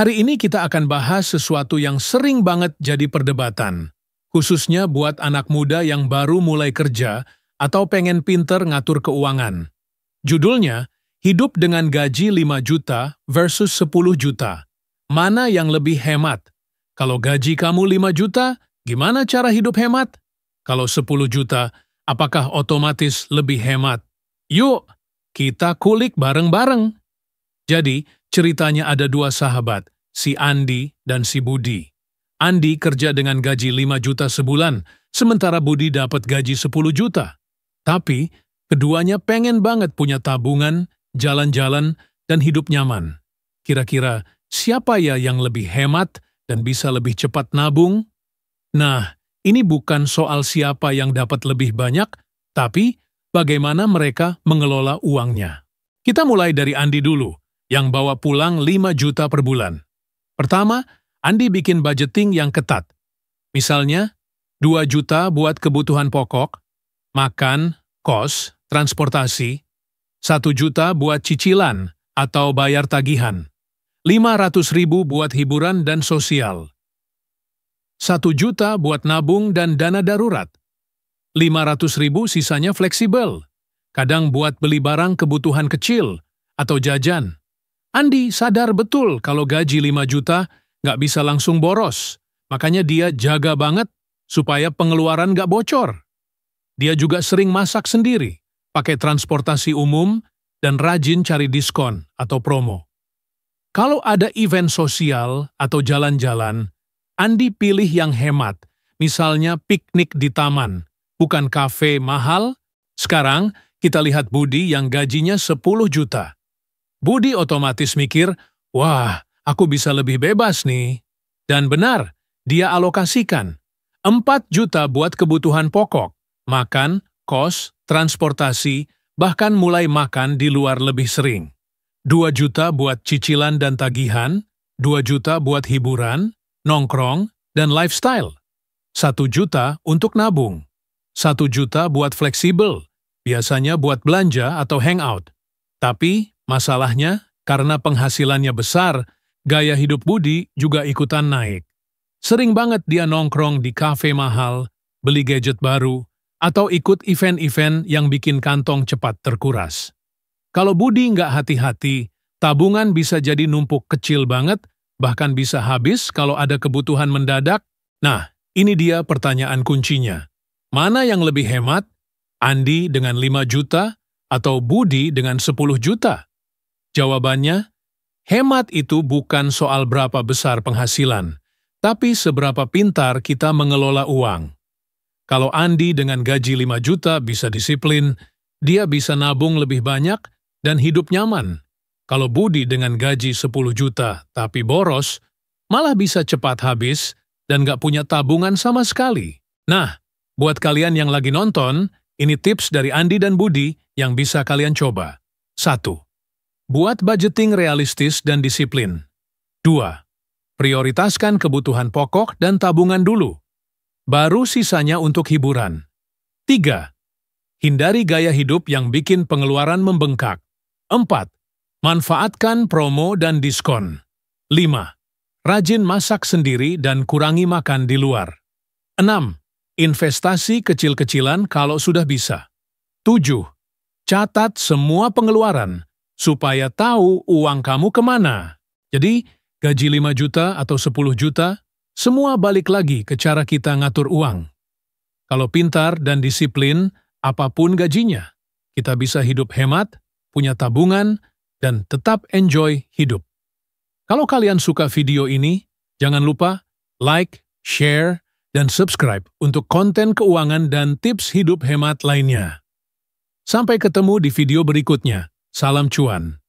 Hari ini kita akan bahas sesuatu yang sering banget jadi perdebatan, khususnya buat anak muda yang baru mulai kerja atau pengen pinter ngatur keuangan. Judulnya, hidup dengan gaji 5 juta versus 10 juta. Mana yang lebih hemat? Kalau gaji kamu 5 juta, gimana cara hidup hemat? Kalau 10 juta, apakah otomatis lebih hemat? Yuk, kita kulik bareng-bareng. Jadi, ceritanya ada dua sahabat, si Andi dan si Budi. Andi kerja dengan gaji 5 juta sebulan, sementara Budi dapat gaji 10 juta. Tapi, keduanya pengen banget punya tabungan, jalan-jalan, dan hidup nyaman. Kira-kira, siapa ya yang lebih hemat dan bisa lebih cepat nabung? Nah, ini bukan soal siapa yang dapat lebih banyak, tapi bagaimana mereka mengelola uangnya. Kita mulai dari Andi dulu, yang bawa pulang 5 juta per bulan. Pertama, Andi bikin budgeting yang ketat. Misalnya, 2 juta buat kebutuhan pokok, makan, kos, transportasi, 1 juta buat cicilan atau bayar tagihan, 500.000 buat hiburan dan sosial, 1 juta buat nabung dan dana darurat, 500.000 sisanya fleksibel, kadang buat beli barang kebutuhan kecil atau jajan. Andi sadar betul kalau gaji 5 juta nggak bisa langsung boros, makanya dia jaga banget supaya pengeluaran nggak bocor. Dia juga sering masak sendiri, pakai transportasi umum, dan rajin cari diskon atau promo. Kalau ada event sosial atau jalan-jalan, Andi pilih yang hemat, misalnya piknik di taman, bukan kafe mahal. Sekarang kita lihat Budi yang gajinya 10 juta. Budi otomatis mikir, wah, aku bisa lebih bebas nih. Dan benar, dia alokasikan 4 juta buat kebutuhan pokok, makan, kos, transportasi, bahkan mulai makan di luar lebih sering. 2 juta buat cicilan dan tagihan, 2 juta buat hiburan, nongkrong, dan lifestyle. 1 juta untuk nabung. 1 juta buat fleksibel, biasanya buat belanja atau hangout. Tapi, masalahnya, karena penghasilannya besar, gaya hidup Budi juga ikutan naik. Sering banget dia nongkrong di kafe mahal, beli gadget baru, atau ikut event-event yang bikin kantong cepat terkuras. Kalau Budi nggak hati-hati, tabungan bisa jadi numpuk kecil banget, bahkan bisa habis kalau ada kebutuhan mendadak. Nah, ini dia pertanyaan kuncinya. Mana yang lebih hemat? Andi dengan 5 juta atau Budi dengan 10 juta? Jawabannya, hemat itu bukan soal berapa besar penghasilan, tapi seberapa pintar kita mengelola uang. Kalau Andi dengan gaji 5 juta bisa disiplin, dia bisa nabung lebih banyak dan hidup nyaman. Kalau Budi dengan gaji 10 juta tapi boros, malah bisa cepat habis dan gak punya tabungan sama sekali. Nah, buat kalian yang lagi nonton, ini tips dari Andi dan Budi yang bisa kalian coba. 1. Buat budgeting realistis dan disiplin. 2. Prioritaskan kebutuhan pokok dan tabungan dulu. Baru sisanya untuk hiburan. 3. Hindari gaya hidup yang bikin pengeluaran membengkak. 4. Manfaatkan promo dan diskon. 5. Rajin masak sendiri dan kurangi makan di luar. 6. Investasi kecil-kecilan kalau sudah bisa. 7. Catat semua pengeluaran, supaya tahu uang kamu kemana. Jadi, gaji 5 juta atau 10 juta, semua balik lagi ke cara kita ngatur uang. Kalau pintar dan disiplin, apapun gajinya, kita bisa hidup hemat, punya tabungan, dan tetap enjoy hidup. Kalau kalian suka video ini, jangan lupa like, share, dan subscribe untuk konten keuangan dan tips hidup hemat lainnya. Sampai ketemu di video berikutnya. Salam cuan.